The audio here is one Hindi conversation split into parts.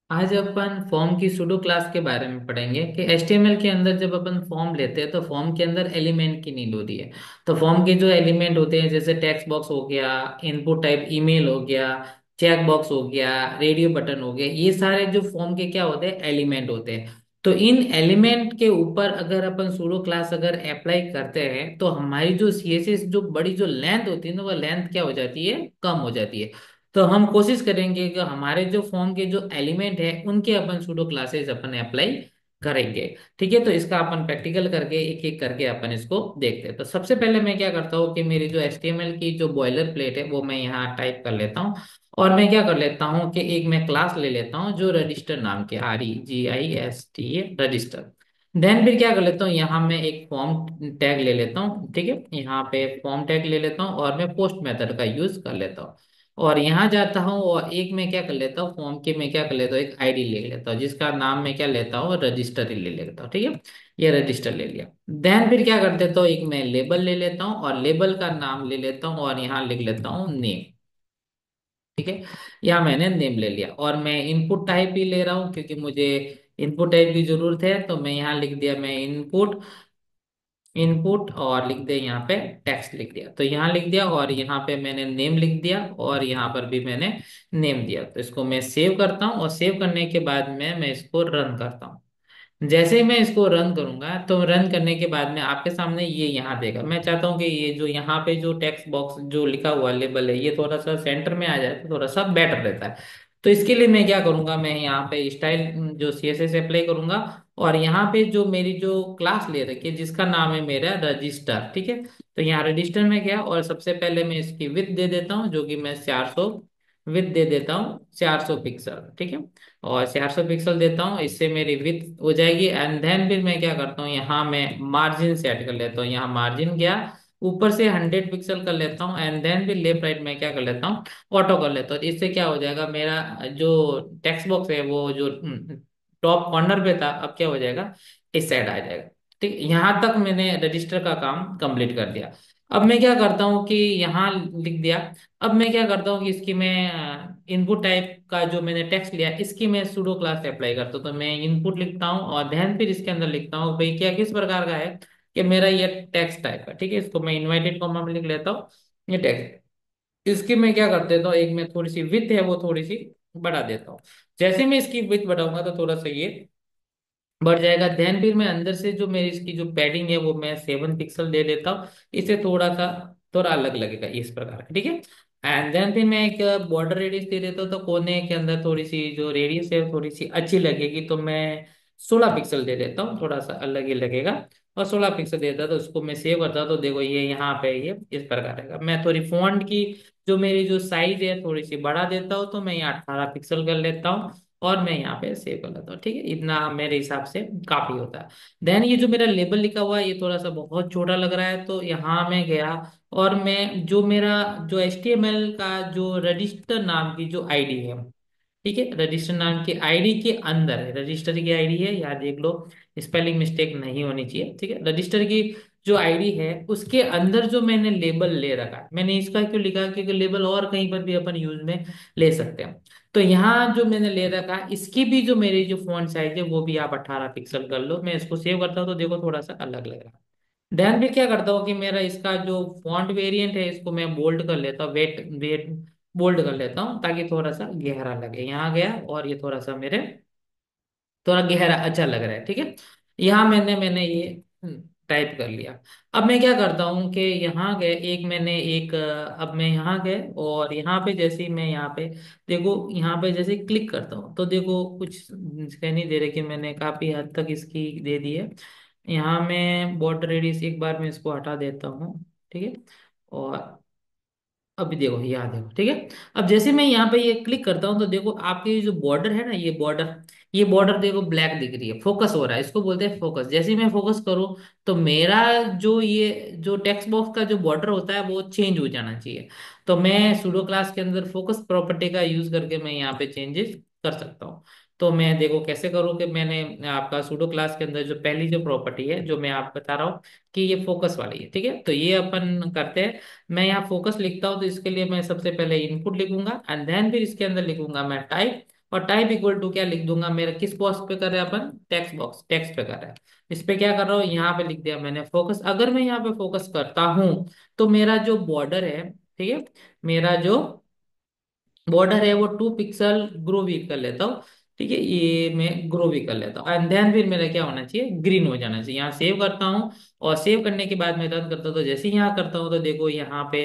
आज अपन फॉर्म की सुडो क्लास के बारे में पढ़ेंगे कि एचटीएमएल के अंदर जब अपन फॉर्म लेते हैं तो फॉर्म के अंदर एलिमेंट की नीड होती है। तो फॉर्म के जो एलिमेंट होते हैं जैसे टेक्स्ट बॉक्स हो गया, इनपुट टाइप ईमेल हो गया, चेक बॉक्स हो गया, रेडियो बटन हो गया, ये सारे जो फॉर्म के क्या होते हैं, एलिमेंट होते हैं। तो इन एलिमेंट के ऊपर अगर अपन सुडो क्लास अगर अप्लाई करते हैं तो हमारी जो सीएसएस जो बड़ी जो लेंथ होती है ना, वो लेंथ क्या हो जाती है, कम हो जाती है। तो हम कोशिश करेंगे कि हमारे जो फॉर्म के जो एलिमेंट है उनके अपन सूडो क्लासेस अपन अप्लाई करेंगे। ठीक है, तो इसका अपन प्रैक्टिकल करके एक एक करके अपन इसको देखते हैं। तो सबसे पहले मैं क्या करता हूँ कि मेरी जो एचटीएमएल की जो बॉयलर प्लेट है वो मैं यहाँ टाइप कर लेता हूँ। और मैं क्या कर लेता हूँ कि एक मैं क्लास ले लेता हूँ जो रजिस्टर नाम के, REGIST रजिस्टर। देन फिर क्या कर लेता हूँ, यहाँ मैं एक फॉर्म टैग ले लेता हूँ। ठीक है, यहाँ पे फॉर्म टैग ले लेता हूँ और मैं पोस्ट मेथड का यूज कर लेता हूँ। और यहाँ जाता हूँ और एक मैं क्या कर लेता हूँ, फॉर्म के मैं क्या कर लेता हूँ, एक आईडी ले लेता हूँ जिसका नाम मैं क्या लेता हूँ, रजिस्टर ही ले लेता हूँ। ठीक है, ये रजिस्टर ले लिया। देन फिर क्या कर देता हूँ, एक मैं लेबल ले लेता हूँ और लेबल का नाम ले लेता हूँ और यहाँ लिख लेता हूँ नेम। ठीक है, यहाँ मैंने नेम ले लिया और मैं इनपुट टाइप ही ले रहा हूँ क्योंकि मुझे इनपुट टाइप की जरूरत है। तो मैं यहाँ लिख दिया, मैं इनपुट इनपुट और लिख दे यहाँ पे टेक्स्ट लिख दिया। तो यहाँ लिख दिया और यहाँ पे मैंने नेम लिख दिया और यहाँ पर भी मैंने नेम दिया। तो इसको मैं सेव करता हूँ और सेव करने के बाद में मैं इसको रन करता हूँ। जैसे ही मैं इसको रन करूंगा तो रन करने के बाद में आपके सामने ये यहाँ देगा। मैं चाहता हूँ कि ये जो यहाँ पे जो टेक्स्ट बॉक्स जो लिखा हुआ लेबल है ये थोड़ा सा सेंटर में आ जाए तो थोड़ा सा बेटर रहता है। तो इसके लिए मैं क्या करूंगा, मैं यहाँ पे स्टाइल जो सीएसएस अप्लाई करूंगा और यहाँ पे जो मेरी जो क्लास ले रखी है जिसका नाम है मेरा रजिस्टर। ठीक है, तो यहाँ रजिस्टर में गया और सबसे पहले मैं इसकी विड्थ दे देता हूँ जो कि मैं 400 विड्थ दे देता हूँ, 400 पिक्सल। ठीक है, और 400 पिक्सल देता हूँ, इससे मेरी विड्थ हो जाएगी। एंड देन फिर मैं क्या करता हूँ, यहाँ मैं मार्जिन सेट कर लेता हूँ। यहाँ मार्जिन गया, ऊपर से 100 पिक्सल कर लेता हूँ एंड देन फिर लेफ्ट राइट में क्या कर लेता हूँ, ऑटो कर लेता हूँ। तो इससे क्या हो जाएगा, मेरा जो टेक्स्ट बॉक्स है वो जो टॉप कॉर्नर पे था अब क्या हो जाएगा, इस साइड आ जाएगा। ठीक, यहाँ तक मैंने रजिस्टर का काम कंप्लीट कर दिया। अब मैं क्या करता हूँ कि यहाँ लिख दिया। अब मैं क्या करता हूँ कि इसकी मैं इनपुट टाइप का जो मैंने टेक्स्ट लिया इसकी मैं सूडो क्लास अप्लाई करता हूँ। तो मैं इनपुट लिखता हूँ और देन फिर इसके अंदर लिखता हूँ भाई क्या किस प्रकार का है, कि मेरा ये टेक्स्ट टाइप है। ठीक है, इसको मैं इनवाइटेड कॉमा में लिख लेता हूँ, ये टेक्स्ट। इसकी मैं क्या कर देता हूँ, एक मैं थोड़ी सी विथ है वो थोड़ी सी बढ़ा देता हूँ। जैसे मैं इसकी विथ बढ़ाऊंगा तो थोड़ा सा ये बढ़ जाएगा। देन फिर मैं अंदर से जो मेरी इसकी जो पैडिंग है वो मैं 7 पिक्सल दे देता हूँ। इसे थोड़ा सा थोड़ा अलग लगेगा इस प्रकार का। ठीक है, एंड देन फिर मैं एक बॉर्डर रेडियस दे देता हूँ। तो कोने के अंदर थोड़ी सी जो रेडियस है थोड़ी सी अच्छी लगेगी तो मैं 16 पिक्सल दे देता हूँ, थोड़ा सा अलग ही लगेगा। और 16 पिक्सल देता तो उसको मैं सेव करता तो देखो ये यहाँ पे ये इस प्रकार रहेगा। मैं थोड़ी फॉन्ट की जो मेरी जो साइज है थोड़ी सी बढ़ा देता हूँ, तो मैं यहाँ 18 पिक्सल कर लेता हूँ और मैं यहाँ पे सेव कर लेता हूँ। ठीक है, इतना मेरे हिसाब से काफी होता है। देन ये जो मेरा लेबल लिखा हुआ है ये थोड़ा सा बहुत छोटा लग रहा है, तो यहाँ मैं गया और मैं जो मेरा जो HTML का जो रजिस्टर नाम की जो आईडी है, ठीक है, रजिस्टर नाम की आईडी के अंदर है, रजिस्टर की आईडी है, याद देख लो, स्पेलिंग मिस्टेक नहीं होनी चाहिए। ठीक है, रजिस्टर की जो आईडी है उसके अंदर जो मैंने लेबल ले रखा है, मैंने इसका क्यों लिखा क्योंकि लेबल और कहीं पर भी अपन यूज में ले सकते हैं। तो यहाँ जो मैंने ले रखा है इसकी भी जो मेरी जो फॉन्ट साइज है वो भी आप 18 पिक्सल कर लो। मैं इसको सेव करता हूँ तो देखो थोड़ा सा अलग लग रहा है। ध्यान भी क्या करता हूँ कि मेरा इसका जो फॉन्ट वेरिएंट है इसको मैं बोल्ड कर लेता हूँ, वेट वेट बोल्ड कर लेता हूँ ताकि थोड़ा सा गहरा लगे। यहाँ गया और ये थोड़ा सा मेरे थोड़ा गहरा अच्छा लग रहा है। ठीक है, यहाँ मैंने मैंने ये टाइप कर लिया। अब मैं क्या करता हूँ कि यहाँ गए एक मैंने एक अब मैं यहाँ गए और यहाँ पे जैसे ही मैं यहाँ पे देखो, यहाँ पे जैसे क्लिक करता हूँ तो देखो कुछ कह नहीं दे रहे कि मैंने काफी हद तक इसकी दे दी है। यहाँ मैं बॉर्डर रेडियस एक बार मैं इसको हटा देता हूँ। ठीक है, और अभी देखो यहाँ देखो। ठीक है, अब जैसे मैं यहाँ पे ये क्लिक करता हूँ तो देखो आपके ये जो बॉर्डर है ना, ये बॉर्डर देखो ब्लैक दिख रही है, फोकस हो रहा है, इसको बोलते हैं फोकस। जैसे ही मैं फोकस करूँ तो मेरा जो ये जो टेक्स्ट बॉक्स का जो बॉर्डर होता है वो चेंज हो जाना चाहिए। तो मैं सूडो क्लास के अंदर फोकस प्रॉपर्टी का यूज करके मैं यहाँ पे चेंजेस कर सकता हूँ। तो मैं देखो कैसे करूँ कि मैंने आपका सूडो क्लास के अंदर जो पहली जो प्रॉपर्टी है जो मैं आपको बता रहा हूँ कि ये फोकस वाली है। ठीक है, तो ये अपन करते हैं। मैं यहाँ फोकस लिखता हूँ तो इसके लिए मैं सबसे पहले इनपुट लिखूंगा एंड देन फिर इसके अंदर लिखूंगा मैं टाइप और टाइप इक्वल टू क्या लिख दूंगा, मेरा किस बॉक्स पे कर रहे हैं अपन, टेक्स्ट बॉक्स, टेक्स्ट पे कर रहे हैं। इस पे क्या कर रहा हूँ, यहाँ पे लिख दिया मैंने फोकस। अगर मैं यहाँ पे फोकस करता हूँ तो मेरा जो बॉर्डर है, ठीक है, मेरा जो बॉर्डर है वो 2 पिक्सल ग्रो भी कर लेता हूँ। ठीक है, ये मैं ग्रो भी कर लेता हूँ, एंड देन फिर मेरा क्या होना चाहिए, ग्रीन हो जाना चाहिए। यहाँ सेव करता हूँ, और सेव करने के बाद मैं रन करता हूँ, तो जैसे ही यहाँ करता हूँ तो देखो यहाँ पे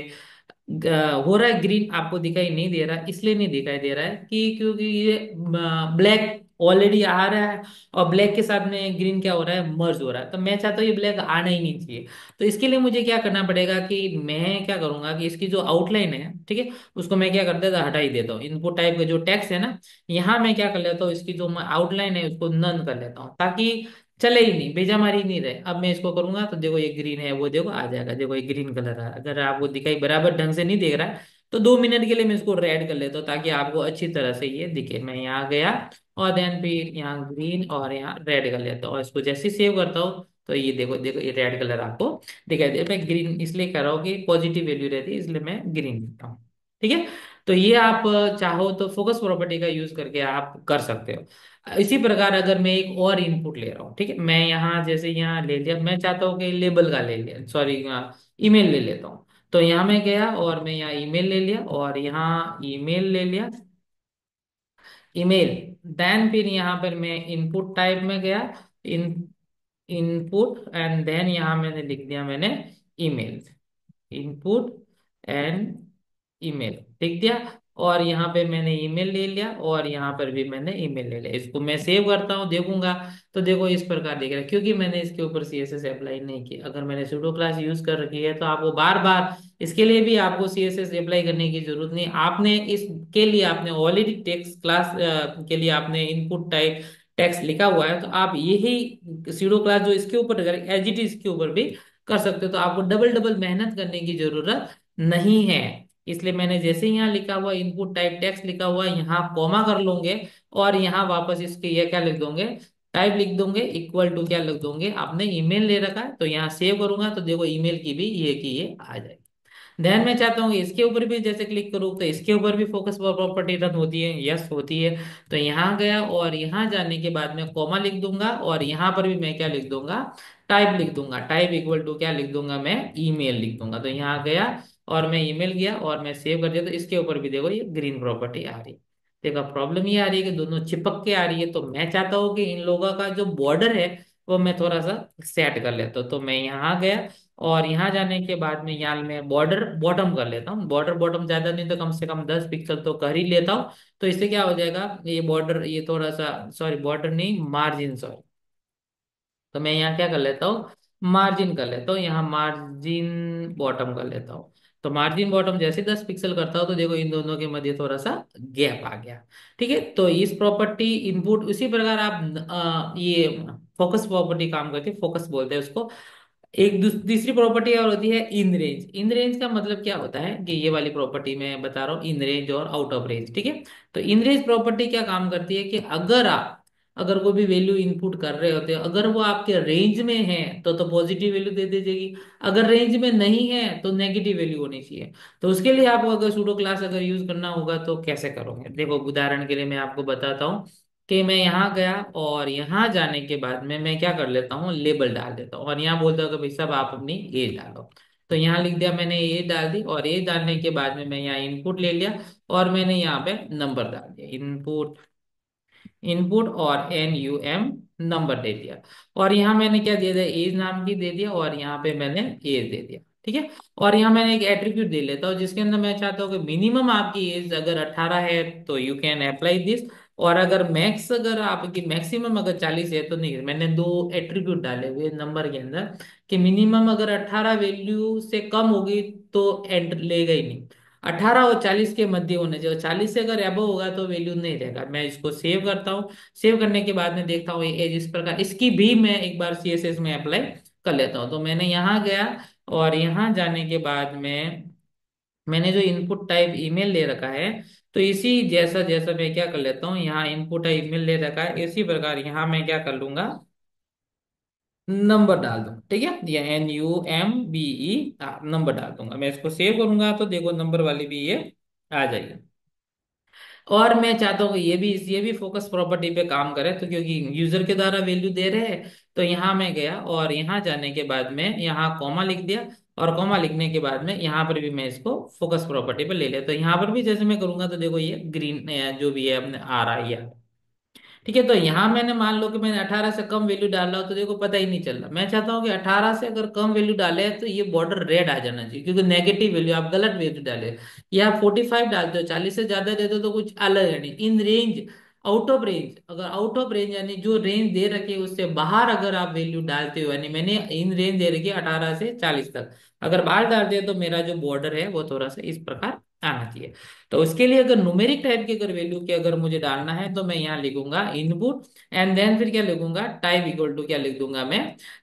हो रहा है ग्रीन, आपको दिखाई नहीं दे रहा, इसलिए नहीं दिखाई दे रहा है कि क्योंकि ये ब्लैक ऑलरेडी आ रहा है, और ब्लैक के साथ में ग्रीन क्या हो रहा है, मर्ज हो रहा है। तो मैं चाहता हूँ ये ब्लैक आना ही नहीं चाहिए। तो इसके लिए मुझे क्या करना पड़ेगा कि मैं क्या करूंगा कि इसकी जो आउटलाइन है, ठीक है, उसको मैं क्या कर देता, हटा ही देता हूँ। इनपुट टाइप का जो टेक्स्ट है ना, यहाँ मैं क्या कर लेता हूँ, इसकी जो आउटलाइन है उसको नन कर लेता हूँ, ताकि चले ही नहीं, बेजामारी नहीं रहे। अब मैं इसको करूंगा तो देखो ये ग्रीन है, वो देखो आ जाएगा, देखो ये ग्रीन कलर है। अगर आपको दिखाई बराबर ढंग से नहीं दिख रहा है तो 2 मिनट के लिए मैं इसको रेड कर लेता हूँ, ताकि आपको अच्छी तरह से ये दिखे। मैं यहाँ गया, और देन फिर यहाँ ग्रीन और यहाँ रेड कर लेता हूँ, और इसको जैसे ही सेव करता हूँ तो ये देखो, देखो ये रेड कलर आपको दिखाई दे। मैं ग्रीन इसलिए कर रहा हूँ कि पॉजिटिव वैल्यू रहती है, इसलिए मैं ग्रीन लिखता हूँ। ठीक है, तो ये आप चाहो तो फोकस प्रॉपर्टी का यूज करके आप कर सकते हो। इसी प्रकार अगर मैं एक और इनपुट ले रहा हूँ, ठीक है, मैं यहाँ जैसे यहाँ ले लिया, मैं चाहता हूँ कि लेबल का ले लिया, सॉरी ईमेल ले लेता हूँ। तो यहाँ मैं गया और मैं यहाँ ईमेल ले लिया, और यहाँ ईमेल ले लिया, ईमेल। देन फिर यहाँ पर मैं इनपुट टाइप में गया, इन इनपुट, एंड देन यहाँ मैंने लिख दिया मैंने ईमेल, इनपुट एंड ईमेल लिख दिया। और यहाँ पे मैंने ईमेल ले लिया, और यहाँ पर भी मैंने ईमेल ले लिया। इसको मैं सेव करता हूँ, देखूंगा तो देखो इस प्रकार दिख रहा है, क्योंकि मैंने इसके ऊपर सीएसएस अप्लाई नहीं किया। अगर मैंने सूडो क्लास यूज कर रखी है तो आपको बार बार इसके लिए भी आपको सीएसएस अप्लाई करने की जरूरत नहीं। आपने इसके लिए आपने ऑलरेडी टेक्स्ट क्लास के लिए आपने इनपुट टाइप टेक्स्ट लिखा हुआ है, तो आप यही सूडो क्लास जो इसके ऊपर एज इट इज इसके ऊपर भी कर सकते हो। तो आपको डबल डबल मेहनत करने की जरूरत नहीं है। इसलिए मैंने जैसे ही यहाँ लिखा हुआ इनपुट टाइप टेक्स्ट लिखा हुआ, यहाँ कॉमा कर लूंगे, और यहाँ वापस इसके ये क्या लिख दोगे, टाइप लिख दोगे, इक्वल टू क्या लिख दोगे, आपने ईमेल ले रखा है, तो यहाँ सेव करूंगा तो देखो ईमेल की भी ये की ये आ जाएगी। ध्यान में चाहता हूँ कि इसके ऊपर भी जैसे क्लिक करूँ तो इसके ऊपर भी फोकस प्रॉपर्टी रन होती है, यस होती है। तो यहाँ गया, और यहाँ जाने के बाद में कॉमा लिख दूंगा, और यहाँ पर भी मैं क्या लिख दूंगा, टाइप लिख दूंगा, टाइप इक्वल टू क्या लिख दूंगा, मैं ईमेल लिख दूंगा। तो यहाँ गया और मैं ईमेल गया और मैं सेव कर दिया, तो इसके ऊपर भी देखो ये ग्रीन प्रॉपर्टी आ रही है। देखो प्रॉब्लम ये आ रही है कि दोनों चिपक के आ रही है, तो मैं चाहता हूँ कि इन लोगों का जो बॉर्डर है वो मैं थोड़ा सा सेट कर लेता हूँ। तो मैं यहाँ गया, और यहाँ जाने के बाद में यहाँ मैं बॉर्डर बॉटम कर लेता हूँ। बॉर्डर बॉटम ज्यादा नहीं तो कम से कम 10 पिक्सल तो कर ही लेता हूँ। तो इससे क्या हो जाएगा, ये बॉर्डर ये थोड़ा सा, सॉरी बॉर्डर नहीं, मार्जिन, सॉरी। तो मैं यहाँ क्या कर लेता हूँ, मार्जिन कर लेता हूँ, यहाँ मार्जिन बॉटम कर लेता हूँ। तो मार्जिन बॉटम जैसे 10 पिक्सल करता हूँ तो देखो इन दोनों के मध्य थोड़ा सा गैप आ गया। ठीक है, तो इस प्रॉपर्टी इनपुट उसी प्रकार आप ये फोकस प्रॉपर्टी काम करती है, फोकस बोलते हैं उसको। एक तीसरी प्रॉपर्टी और होती है इन रेंज। इन रेंज का मतलब क्या होता है कि ये वाली प्रॉपर्टी मैं बता रहा हूँ, इन रेंज और आउट ऑफ रेंज। ठीक है, तो इन रेंज प्रॉपर्टी क्या काम करती है कि अगर कोई भी वैल्यू इनपुट कर रहे होते हो, अगर वो आपके रेंज में है तो पॉजिटिव वैल्यू दे दीजिएगी, अगर रेंज में नहीं है तो नेगेटिव वैल्यू होनी चाहिए। तो उसके लिए आपको अगर सूडो क्लास अगर यूज करना होगा तो कैसे करोगे, देखो उदाहरण के लिए मैं आपको बताता हूँ कि मैं यहाँ गया, और यहाँ जाने के बाद में मैं क्या कर लेता हूँ, लेबल डाल देता हूँ, और यहाँ बोलता हूँ कि भाई साहब आप अपनी एज डालो। तो यहाँ लिख दिया मैंने, एज डाल दी, और एज डालने के बाद में मैं यहाँ इनपुट ले लिया, और मैंने यहाँ पे नंबर डाल दिया, इनपुट, इनपुट और NUM नंबर दे दिया। और यहाँ मैंने क्या दे दिया, एज नाम की दे दिया, और यहाँ पे मैंने एज दे दिया। ठीक है, और यहाँ मैंने एक एट्रीब्यूट दे लेता हूँ जिसके अंदर मैं चाहता हूँ कि मिनिमम आपकी एज अगर 18 है तो यू कैन अप्लाई दिस, और अगर मैक्स अगर आपकी मैक्सिमम अगर 40 है तो नहीं। मैंने दो एट्रीब्यूट डाले हुए नंबर के अंदर कि मिनिमम अगर 18 वैल्यू से कम होगी तो एंटर लेगा ही नहीं, 18 और 40 के मध्य होने चाहिए, और 40 से अगर एबो होगा तो वैल्यू नहीं रहेगा। मैं इसको सेव करता हूँ, सेव करने के बाद में देखता हूँ ये जिस प्रकार इसकी भी मैं एक बार CSS में अप्लाई कर लेता हूँ। तो मैंने यहाँ गया, और यहाँ जाने के बाद में मैंने जो इनपुट टाइप ईमेल ले रखा है, तो इसी जैसा जैसा मैं क्या कर लेता हूँ, यहाँ इनपुट टाइप ईमेल ले रखा है, इसी प्रकार यहाँ मैं क्या कर लूंगा, नंबर डाल दूँ। ठीक है, ये NUMBE नंबर डाल दूंगा। मैं इसको सेव करूंगा तो देखो नंबर वाली भी ये आ जाएगी। और मैं चाहता हूँ कि ये भी फोकस प्रॉपर्टी पे काम करे, तो क्योंकि यूजर के द्वारा वैल्यू दे रहे हैं, तो यहाँ मैं गया और यहाँ जाने के बाद में यहाँ कॉमा लिख दिया, और कॉमा लिखने के बाद में यहाँ पर भी मैं इसको फोकस प्रॉपर्टी पे ले लिया। तो यहाँ पर भी जैसे मैं करूंगा तो देखो ये ग्रीन जो भी है अपने आ रहा है ये। ठीक है, तो यहाँ मैंने मान लो कि मैंने 18 से कम वैल्यू डाल रहा हूं तो देखो पता ही नहीं चल रहा। मैं चाहता हूँ कि 18 से अगर कम वैल्यू डाले तो ये बॉर्डर रेड आ जाना चाहिए, क्योंकि नेगेटिव वैल्यू आप गलत वैल्यू डाले। या आप 45 डालते हो, 40 से ज्यादा देते हो तो कुछ अलग है, नहीं in range, out of range. अगर आउट ऑफ रेंज यानी जो रेंज दे रखी है उससे बाहर अगर आप वैल्यू डालते हो, यानी मैंने इन रेंज दे रखी है 18 से 40 तक, अगर बाहर डाल दिया तो मेरा जो बॉर्डर है वो थोड़ा सा इस प्रकार आना चाहिए। तो उसके लिए अगर न्यूमेरिक टाइप की अगर वैल्यू की अगर मुझे डालना है तो मैं यहाँ लिखूंगा इनपुट, एंड देन फिर क्या लिखूंगा, टाइप इक्वल टू क्या लिख दूंगा मैं,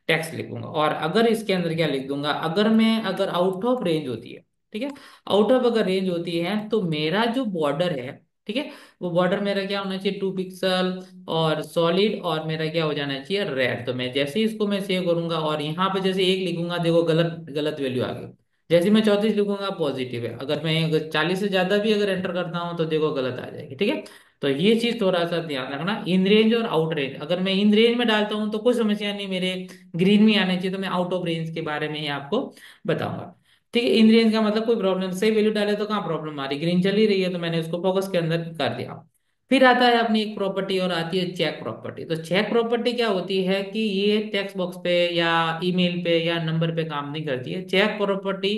टेक्स्ट लिखूंगा। और अगर इसके अंदर क्या लिख दूंगा, अगर आउट ऑफ रेंज होती है, ठीक है, आउट ऑफ अगर रेंज होती है तो मेरा जो बॉर्डर है, ठीक है, वो बॉर्डर मेरा क्या होना चाहिए, 2 पिक्सल और सॉलिड, और मेरा क्या हो जाना चाहिए, रेड। तो मैं जैसे ही इसको मैं सेव करूंगा और यहाँ पे जैसे एक लिखूंगा, देखो गलत गलत वैल्यू आ गई। जैसे मैं 34 लिखूंगा पॉजिटिव है, अगर 40 से ज्यादा भी अगर एंटर करता हूं तो देखो गलत आ जाएगी। ठीक है, तो ये चीज थोड़ा सा ध्यान रखना, इन रेंज और आउट रेंज। अगर मैं इन रेंज में डालता हूं तो कोई समस्या नहीं, मेरे ग्रीन में आने चाहिए, तो मैं आउट ऑफ रेंज के बारे में ही आपको बताऊंगा। ठीक है, इन रेंज का मतलब कोई प्रॉब्लम, सही वैल्यू डाले तो कहाँ प्रॉब्लम आ रही, ग्रीन चल ही रही है, तो मैंने उसको फोकस के अंदर कर दिया। फिर आता है अपनी एक प्रॉपर्टी और आती है चेक प्रॉपर्टी। तो चेक प्रॉपर्टी क्या होती है कि ये टेक्स्ट बॉक्स पे या ईमेल पे या नंबर पे काम नहीं करती है। चेक प्रॉपर्टी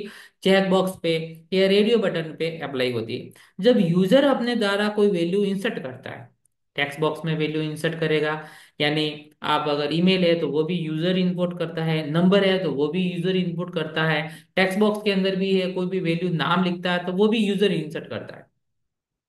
चेक बॉक्स पे या रेडियो बटन पे अप्लाई होती है जब यूजर अपने द्वारा कोई वैल्यू इंसर्ट करता है। टेक्स्ट बॉक्स में वैल्यू इंसर्ट करेगा, यानी आप अगर ईमेल है तो वो भी यूजर इनपुट करता है, नंबर है तो वो भी यूजर इनपुट करता है, टेक्स्ट बॉक्स के अंदर भी है कोई भी वैल्यू नाम लिखता है तो वो भी यूजर इंसर्ट करता है।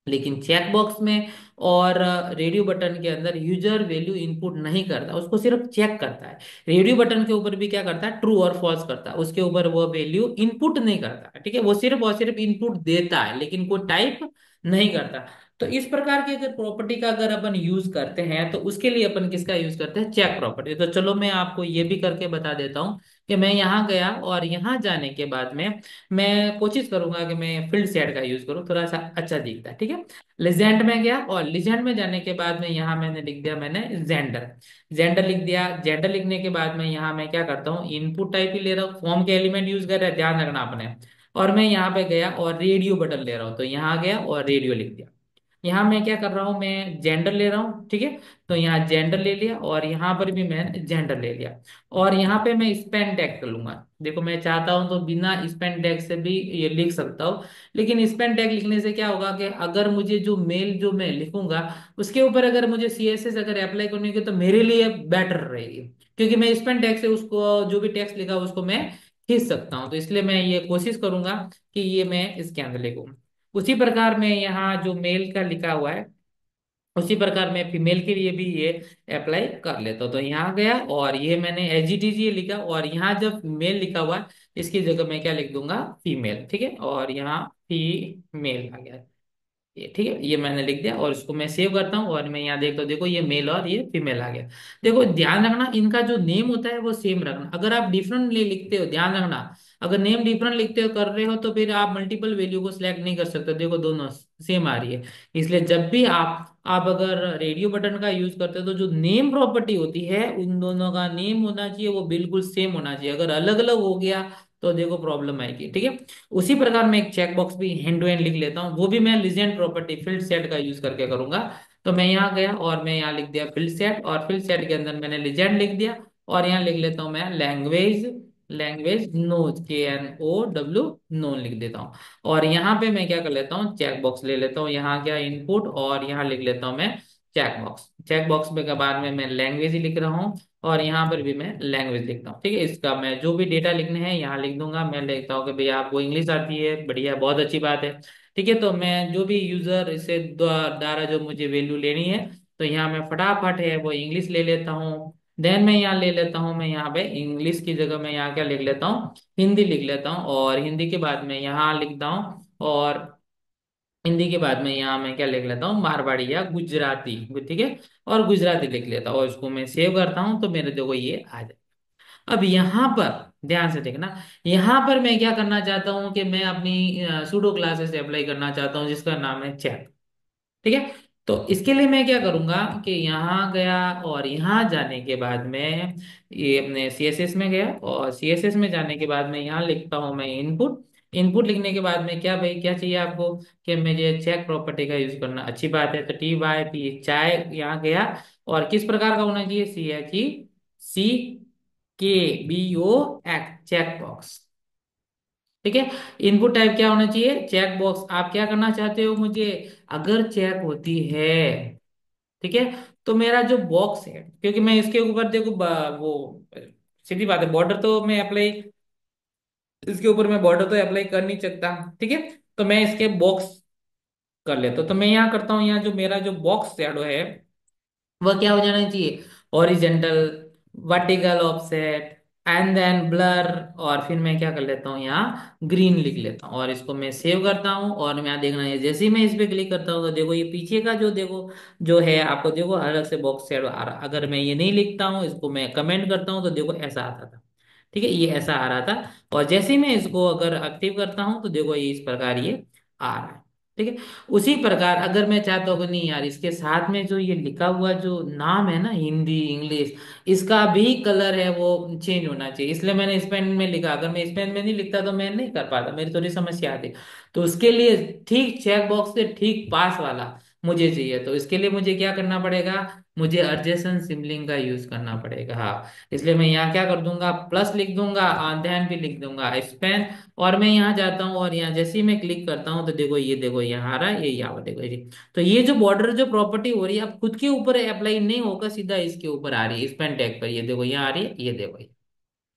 लेकिन चेक बॉक्स में और रेडियो बटन के अंदर यूजर वैल्यू इनपुट नहीं करता, उसको सिर्फ चेक करता है। रेडियो बटन के ऊपर भी क्या करता है, ट्रू और फॉल्स करता है, उसके ऊपर वो वैल्यू इनपुट नहीं करता है। ठीक है, वो सिर्फ और सिर्फ इनपुट देता है लेकिन कोई टाइप नहीं करता। तो इस प्रकार की अगर प्रॉपर्टी का अगर अपन यूज करते हैं तो उसके लिए अपन किसका यूज करते हैं, चेक प्रॉपर्टी। तो चलो मैं आपको ये भी करके बता देता हूँ कि मैं यहाँ गया और यहाँ जाने के बाद में मैं कोशिश करूंगा कि मैं फील्ड सेट का यूज करूँ, थोड़ा सा अच्छा दिखता है। ठीक है, लिजेंड में गया और लिजेंड में जाने के बाद में यहाँ मैंने लिख दिया, मैंने जेंडर, जेंडर लिख दिया। जेंडर लिखने के बाद में यहाँ मैं क्या करता हूँ, इनपुट टाइप ही ले रहा हूँ, फॉर्म के एलिमेंट यूज कर रहा है, ध्यान रखना आपने। और मैं यहाँ पे गया और रेडियो बटन ले रहा हूँ, तो यहाँ गया और रेडियो लिख दिया। यहाँ मैं क्या कर रहा हूँ, मैं जेंडर ले रहा हूँ। ठीक है, तो यहाँ जेंडर ले लिया और यहाँ पर भी मैं जेंडर ले लिया। और यहाँ पे मैं स्पेन टैग कर लूंगा। देखो मैं चाहता हूँ तो बिना स्पेन टैग से भी ये लिख सकता हूँ, लेकिन स्पेन टैग लिखने से क्या होगा कि अगर मुझे जो मेल जो मैं लिखूंगा उसके ऊपर अगर मुझे सीएसएस अगर अप्लाई करनी होगी तो मेरे लिए बेटर रहेगी, क्योंकि मैं स्पेन टैग से उसको जो भी टेक्स्ट लिखा उसको मैं खींच सकता हूँ। तो इसलिए मैं ये कोशिश करूंगा कि ये मैं इसके अंदर लिखूँ। उसी प्रकार में यहाँ जो मेल का लिखा हुआ है उसी प्रकार मैं फीमेल के लिए भी ये अप्लाई कर लेता हूँ। तो यहाँ गया और ये मैंने एच जी टी जी लिखा, और यहाँ जब मेल लिखा हुआ है इसकी जगह मैं क्या लिख दूंगा, फीमेल। ठीक है, और यहाँ फीमेल आ गया ये। ठीक है, ये मैंने लिख दिया और इसको मैं सेव करता हूँ और मैं यहाँ देखता हूँ, देखो ये मेल और ये फीमेल आ गया। देखो ध्यान रखना, इनका जो नेम होता है वो सेम रखना। अगर आप डिफरेंट लिखते हो, ध्यान रखना, अगर नेम डिफरेंट लिखते हो कर रहे हो तो फिर आप मल्टीपल वैल्यू को सिलेक्ट नहीं कर सकते। देखो दोनों सेम आ रही है। इसलिए जब भी आप अगर रेडियो बटन का यूज करते हो तो जो नेम प्रॉपर्टी होती है उन दोनों का नेम होना चाहिए वो बिल्कुल सेम होना चाहिए। अगर अलग अलग हो गया तो देखो प्रॉब्लम आएगी। ठीक है, उसी प्रकार मैं एक चेक बॉक्स भी हैंड टू हैंड लिख लेता हूँ, वो भी मैं लीजेंड प्रॉपर्टी फील्ड सेट का यूज करके करूंगा। तो मैं यहाँ गया और मैं यहाँ लिख दिया फील्ड सेट, और फील्ड सेट के अंदर मैंने लीजेंड लिख दिया। और यहाँ लिख लेता हूँ मैं language, language knows, KNOW, known लिख देता हूँ। और यहाँ पे मैं क्या कर लेता हूँ, चेक बॉक्स ले लेता हूँ, यहाँ क्या इनपुट, और यहाँ लिख लेता हूँ मैं चेक बॉक्स। चेक बॉक्स में के बाद में मैं लैंग्वेज ही लिख रहा हूँ, और यहाँ पर भी मैं लैंग्वेज लिखता हूँ। ठीक है, इसका मैं जो भी डेटा लिखने हैं यहाँ लिख दूंगा। मैं लिखता हूँ कि भैया आपको इंग्लिश आती है, बढ़िया, बहुत अच्छी बात है। ठीक है, तो मैं जो भी यूजर इसे द्वारा जो मुझे वैल्यू लेनी है तो यहाँ मैं फटाफट है वो इंग्लिश ले लेता हूँ। देन मैं यहाँ ले लेता हूँ, मैं यहाँ पे इंग्लिश की जगह मैं यहाँ क्या लिख लेता हूँ, हिंदी लिख लेता हूँ। और हिंदी के बाद में यहाँ लिखता हूँ, और हिंदी के बाद में यहाँ मैं क्या लिख लेता हूँ, मारवाड़ी या गुजराती। ठीक है, और गुजराती लिख लेता हूँ और इसको मैं सेव करता हूँ तो मेरे देखो ये आ जाए। अब यहाँ पर ध्यान से देखना, यहाँ पर मैं क्या करना चाहता हूँ कि मैं अपनी सूडो क्लासेस अप्लाई करना चाहता हूँ जिसका नाम है चैट। ठीक है। तो इसके लिए मैं क्या करूंगा कि यहाँ गया और यहाँ जाने के बाद में ये अपने सीएसएस में गया, और सीएसएस में जाने के बाद में यहाँ लिखता हूँ मैं इनपुट। इनपुट लिखने के बाद में क्या भाई क्या चाहिए आपको, कि मुझे चेक प्रॉपर्टी का यूज करना, अच्छी बात है। तो टी वाई पी चाय यहाँ गया, और किस प्रकार का होना चाहिए, C H E C K B O X check box. ठीक है। इनपुट टाइप क्या होना चाहिए, चेक बॉक्स। आप क्या करना चाहते हो, मुझे अगर चेक होती है, ठीक है, तो मेरा जो बॉक्स है, क्योंकि मैं इसके ऊपर देखो वो सीधी बात है, बॉर्डर तो मैं अप्लाई, इसके ऊपर मैं बॉर्डर तो अप्लाई कर नहीं सकता। ठीक है। तो मैं इसके बॉक्स कर लेता हूं। तो मैं यहाँ करता हूँ, यहाँ जो मेरा जो बॉक्स शैडो है वह क्या हो जाना चाहिए, horizontal, vertical offset, and then blur. और फिर मैं क्या कर लेता हूँ, यहाँ ग्रीन लिख लेता हूँ, और इसको मैं सेव करता हूँ। और मैं यहाँ देखना है, जैसे ही मैं इस पे क्लिक करता हूँ तो देखो ये पीछे का जो देखो जो है आपको देखो अलग से बॉक्स शेडो आ रहा। अगर मैं ये नहीं लिखता हूँ, इसको मैं कमेंट करता हूँ, तो देखो ऐसा आता था। ठीक है, ये ऐसा आ रहा था। और जैसे ही मैं इसको अगर एक्टिव करता हूँ तो देखो ये इस प्रकार ये आ रहा है। ठीक है। उसी प्रकार अगर मैं चाहता हूँ कि नहीं यार, इसके साथ में जो ये लिखा हुआ जो नाम है ना, हिंदी इंग्लिश, इसका भी कलर है वो चेंज होना चाहिए, इसलिए मैंने इस पेन में लिखा। अगर मैं इस पेन में नहीं लिखता तो मैं नहीं कर पाता, मेरी थोड़ी समस्या आती। तो उसके लिए ठीक चेक बॉक्स के ठीक पास वाला मुझे चाहिए। तो इसके लिए मुझे क्या करना पड़ेगा, मुझे अर्जेसन सिम्बलिंग का यूज करना पड़ेगा। हाँ, इसलिए मैं यहाँ क्या कर दूंगा, प्लस लिख दूंगा, ध्यान भी लिख दूंगा स्पेन। और मैं यहाँ जाता हूँ, और यहाँ जैसे ही मैं क्लिक करता हूँ तो देखो ये देखो यहाँ आ रहा है, ये यहाँ देखो ये। तो ये जो बॉर्डर जो प्रॉपर्टी हो रही है, अब खुद के ऊपर अप्लाई नहीं होगा, सीधा इसके ऊपर आ रही है, स्पेन टैग पर, ये देखो यहाँ आ रही है, ये देखो ये।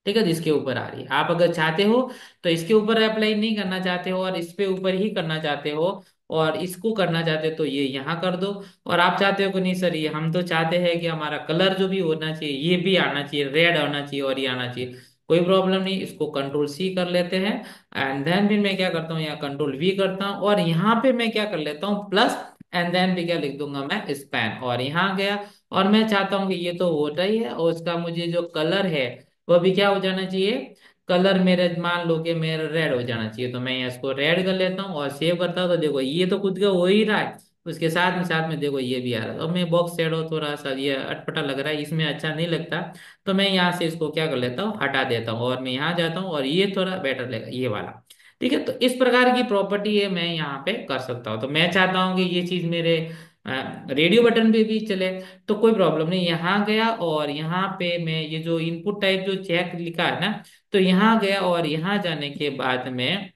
ठीक है, जिसके ऊपर आ रही है, आप अगर चाहते हो तो इसके ऊपर अप्लाई नहीं करना चाहते हो और इस पे ऊपर ही करना चाहते हो, और इसको करना चाहते हो तो ये यहाँ कर दो। और आप चाहते हो कि नहीं सर, ये हम तो चाहते हैं कि हमारा कलर जो भी होना चाहिए ये भी आना चाहिए, रेड आना चाहिए और ये आना चाहिए, कोई प्रॉब्लम नहीं, इसको कंट्रोल सी कर लेते हैं। एंड देन फिर मैं क्या करता हूँ, यहाँ कंट्रोल वी करता हूँ, और यहाँ पे मैं क्या कर लेता हूँ, प्लस। एंड देन भी क्या लिख दूंगा मैं, स्पैन, और यहाँ गया। और मैं चाहता हूँ कि ये तो होता ही है, और उसका मुझे जो कलर है वो भी क्या हो जाना चाहिए, कलर मेरे मान लो कि मेरा रेड हो जाना चाहिए। तो मैं इसको रेड कर लेता हूँ और सेव करता हूँ, तो देखो ये तो खुद का हो ही रहा है, उसके साथ में देखो ये भी आ रहा है। तो मैं बॉक्स शेडो थोड़ा सा ये अटपटा लग रहा है, इसमें अच्छा नहीं लगता, तो मैं यहाँ से इसको क्या कर लेता हूँ, हटा देता हूँ, और मैं यहाँ जाता हूँ और ये थोड़ा बेटर लगेगा ये वाला। ठीक है। तो इस प्रकार की प्रॉपर्टी है मैं यहाँ पे कर सकता हूँ। तो मैं चाहता हूँ कि ये चीज मेरे रेडियो बटन पे भी चले, तो कोई प्रॉब्लम नहीं। यहाँ गया और यहाँ पे मैं ये जो इनपुट टाइप जो चेक लिखा है ना, तो यहाँ गया और यहाँ जाने के बाद में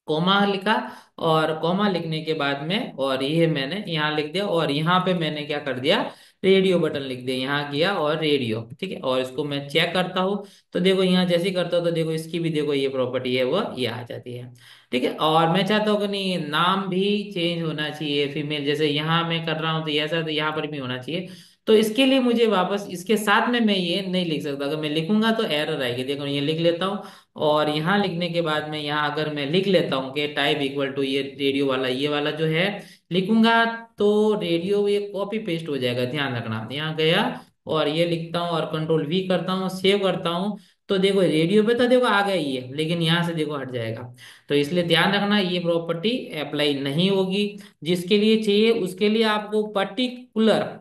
कोमा लिखा, और कोमा लिखने के बाद में और ये मैंने यहाँ लिख दिया, और यहाँ पे मैंने क्या कर दिया, रेडियो बटन लिख दिया, यहाँ किया और रेडियो। ठीक है। और इसको मैं चेक करता हूँ, तो देखो यहाँ जैसे ही करता हूँ तो देखो इसकी भी देखो ये प्रॉपर्टी है वो ये आ जाती है। ठीक है। और मैं चाहता हूँ कि नहीं, नाम भी चेंज होना चाहिए, फीमेल जैसे यहाँ मैं कर रहा हूँ तो ऐसा, तो यहाँ पर भी होना चाहिए। तो इसके लिए मुझे वापस इसके साथ में मैं ये नहीं लिख सकता, अगर मैं लिखूंगा तो एरर आएगी। देखो ये लिख लेता हूँ, और यहाँ लिखने के बाद में यहाँ अगर मैं लिख लेता हूँ कि टाइप इक्वल टू ये रेडियो वाला ये वाला जो है लिखूंगा, तो रेडियो ये कॉपी पेस्ट हो जाएगा, ध्यान रखना। यहाँ गया और ये लिखता हूँ और कंट्रोल वी करता हूँ, सेव करता हूँ, तो देखो रेडियो पे तो देखो आ गया ये, लेकिन यहाँ से देखो हट जाएगा। तो इसलिए ध्यान रखना ये प्रॉपर्टी अप्लाई नहीं होगी। जिसके लिए चाहिए उसके लिए आपको पर्टिकुलर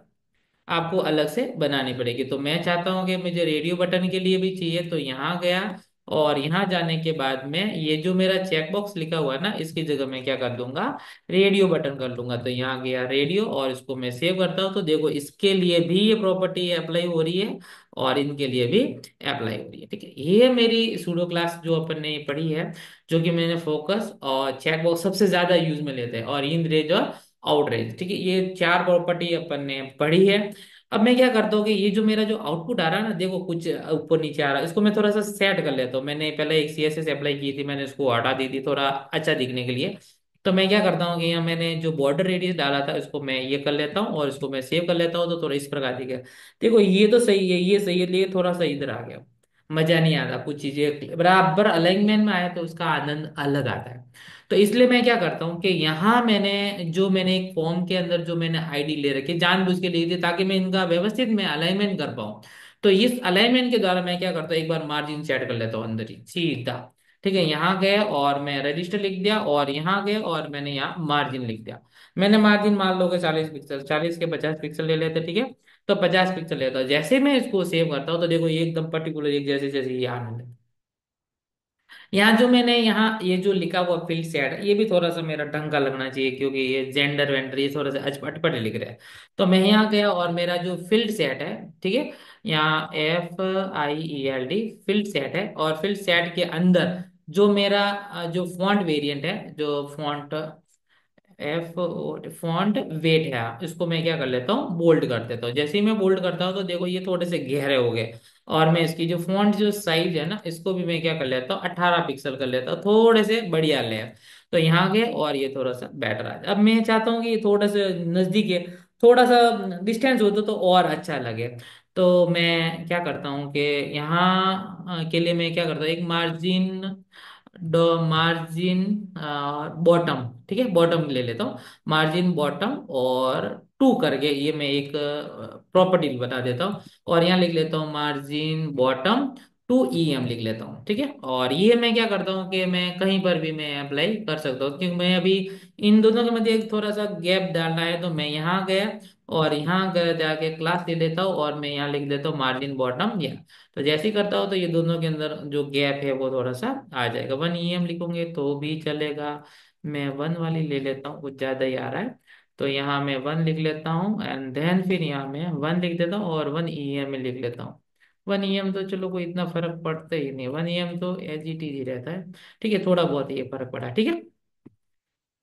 आपको अलग से बनानी पड़ेगी। तो मैं चाहता हूँ कि मुझे रेडियो बटन के लिए भी चाहिए, तो यहाँ गया और यहाँ जाने के बाद में ये जो मेरा चेक बॉक्स लिखा हुआ है ना, इसकी जगह मैं क्या कर दूंगा, रेडियो बटन कर लूंगा। तो यहाँ गया रेडियो, और इसको मैं सेव करता हूँ, तो देखो इसके लिए भी ये प्रॉपर्टी अप्लाई हो रही है और इनके लिए भी अप्लाई हो रही है। ठीक है, ये मेरी सूडो क्लास जो अपन ने पढ़ी है, जो कि मैंने फोकस और चेक बॉक्स सबसे ज्यादा यूज में लेते हैं, और इन रेंज और आउटरेंज। ठीक है, ये चार प्रॉपर्टी अपन ने पढ़ी है। अब मैं क्या करता हूँ कि ये जो मेरा जो आउटपुट आ रहा है ना, देखो कुछ ऊपर नीचे आ रहा है, इसको मैं थोड़ा सा सेट कर लेता हूँ। मैंने पहले एक सीएसएस अप्लाई की थी, मैंने उसको हटा दी थी थोड़ा अच्छा दिखने के लिए। तो मैं क्या करता हूँ कि यहाँ मैंने जो बॉर्डर रेडियस डाला था उसको मैं ये कर लेता हूँ, और इसको मैं सेव कर लेता हूँ, तो थोड़ा इस प्रकार दिखेगा। देखो ये तो सही है, ये सही है, लेकिन थोड़ा सा इधर आ गया, मजा नहीं आता, कुछ चीजें बराबर अलाइनमेंट में आया तो उसका आनंद अलग आता है। तो इसलिए मैं क्या करता हूँ कि यहाँ मैंने एक फॉर्म के अंदर जो मैंने आईडी ले रखी जानबूझ के लिए थी, ताकि मैं इनका व्यवस्थित में अलाइनमेंट कर पाऊँ। तो इस अलाइनमेंट के द्वारा मैं क्या करता हूँ, एक बार मार्जिन सेट कर लेता हूँ अंदर ही सीधा। ठीक है, यहाँ गए और मैं रजिस्टर लिख दिया, और यहाँ गए और मैंने यहाँ मार्जिन लिख दिया। मैंने मार्जिन मान लो कि 40 पिक्सल, 40 के 50 पिक्सल ले लेते, ठीक है। तो 50 पिक्सल लेता हूँ, जैसे मैं इसको सेव करता हूँ तो देखो ये एकदम पर्टिकुलर एक जैसे जैसे ये आने लगे। यहाँ जो मैंने यहाँ ये जो लिखा हुआ फील्ड सेट, ये भी थोड़ा सा मेरा ढंग का लगना चाहिए, क्योंकि ये जेंडर वेंडर ये थोड़ा सा अटपटे लिख रहे हैं। तो मैं यहाँ गया और मेरा जो फील्ड सेट है, ठीक है, यहाँ FIELD फील्ड सेट है, और फील्ड सेट के अंदर जो मेरा जो फॉन्ट वेरिएंट है, जो फॉन्ट एफ फॉन्ट वेट है, इसको मैं क्या कर लेता हूँ, बोल्ड कर देता हूँ। जैसे ही मैं बोल्ड करता हूँ तो देखो ये थोड़े से गहरे हो गए। और मैं इसकी जो फॉन्ट जो साइज है ना, इसको भी मैं क्या कर लेता हूँ, 18 पिक्सल कर लेता हूँ, थोड़े से बढ़िया ले। तो यहाँ गए और ये थोड़ा सा बेटर आ जाए। अब मैं चाहता हूँ कि ये थोड़ा सा नजदीक है, थोड़ा सा डिस्टेंस हो तो और अच्छा लगे। तो मैं क्या करता हूँ कि यहाँ के लिए मैं क्या करता हूँ, एक मार्जिन, मार्जिन बॉटम, ठीक है, बॉटम ले लेता हूँ। मार्जिन बॉटम और 2 करके ये मैं एक प्रॉपर्टी बता देता हूँ। और यहाँ लिख लेता हूँ मार्जिन बॉटम 2 EM लिख लेता हूँ, ठीक है। और ये मैं क्या करता हूँ कि मैं कहीं पर भी मैं अप्लाई कर सकता हूँ, क्योंकि मैं अभी इन दोनों के मध्य एक थोड़ा सा गैप डालना है। तो मैं यहाँ गया और यहाँ गया जाके क्लास ले लेता हूँ, और मैं यहाँ लिख देता हूँ मार्जिन बॉटम या। तो जैसे ही करता हूँ तो ये दोनों के अंदर जो गैप है वो थोड़ा सा आ जाएगा। 1 EM लिखोगे तो भी चलेगा, मैं 1 वाली ले लेता हूँ, कुछ ज्यादा ही आ रहा है। तो यहाँ मैं 1 लिख लेता हूँ, एंड देन फिर यहाँ मैं 1 लिख देता हूँ और 1 EM में लिख लेता हूँ। 1 EM तो चलो कोई इतना फर्क पड़ता ही नहीं, 1 EM तो एज इट इज ही रहता है। ठीक है, थोड़ा बहुत ये फर्क पड़ा, ठीक है,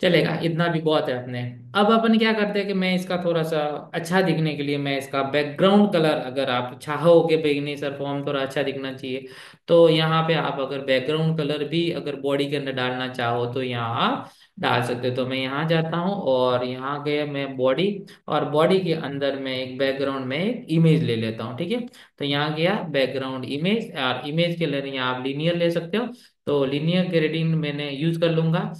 चलेगा, इतना भी बहुत है अपने। अब अपन क्या करते हैं कि मैं इसका थोड़ा सा अच्छा दिखने के लिए मैं इसका बैकग्राउंड कलर, अगर आप चाहोगे भाई नहीं सर फॉर्म थोड़ा अच्छा दिखना चाहिए, तो यहाँ पे आप अगर बैकग्राउंड कलर भी अगर बॉडी के अंदर डालना चाहो तो यहाँ आप डाल सकते हो। तो मैं यहाँ जाता हूँ और यहाँ गया मैं बॉडी, और बॉडी के अंदर मैं एक बैकग्राउंड में एक इमेज ले लेता हूँ, ठीक है। तो यहाँ गया बैकग्राउंड इमेज, और इमेज के लिए यहाँ आप लीनियर ले सकते हो। तो लीनियर ग्रेडिंग मैंने यूज कर लूंगा,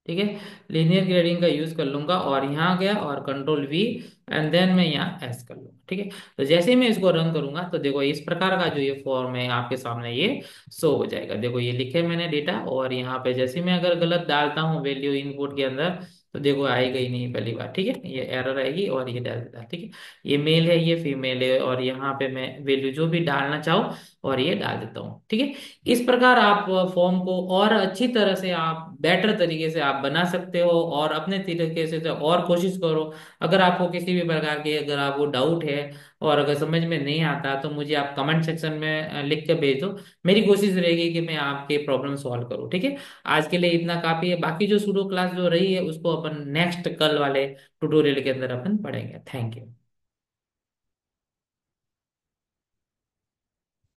ठीक है, लीनियर ग्रेडिंग का यूज कर लूंगा। और यहाँ गया और कंट्रोल V, एंड देन मैं यहाँ एस कर लूंगा, ठीक है। तो जैसे ही मैं इसको रन करूंगा तो देखो इस प्रकार का जो ये फॉर्म है आपके सामने ये शो हो जाएगा। देखो ये लिखे मैंने डेटा, और यहाँ पे जैसे ही मैं अगर गलत डालता हूँ वैल्यू इनपुट के अंदर, तो देखो आएगा ही नहीं पहली बार, ठीक है, ये एरर आएगी और ये डाल देता है, ठीक है। ये मेल है, ये फीमेल है, और यहाँ पे मैं वैल्यू जो भी डालना चाहूँ और ये डाल देता हूँ, ठीक है। इस प्रकार आप फॉर्म को और अच्छी तरह से आप बेटर तरीके से आप बना सकते हो, और अपने तरीके से और कोशिश करो। अगर आपको किसी भी प्रकार के अगर आपको डाउट है और अगर समझ में नहीं आता तो मुझे आप कमेंट सेक्शन में लिख के भेज दो। मेरी कोशिश रहेगी कि मैं आपके प्रॉब्लम सॉल्व करूँ, ठीक है। आज के लिए इतना काफी है, बाकी जो सूडो क्लास जो रही है उसको अपन नेक्स्ट कल वाले ट्यूटोरियल के अंदर अपन पढ़ेंगे। Thank you.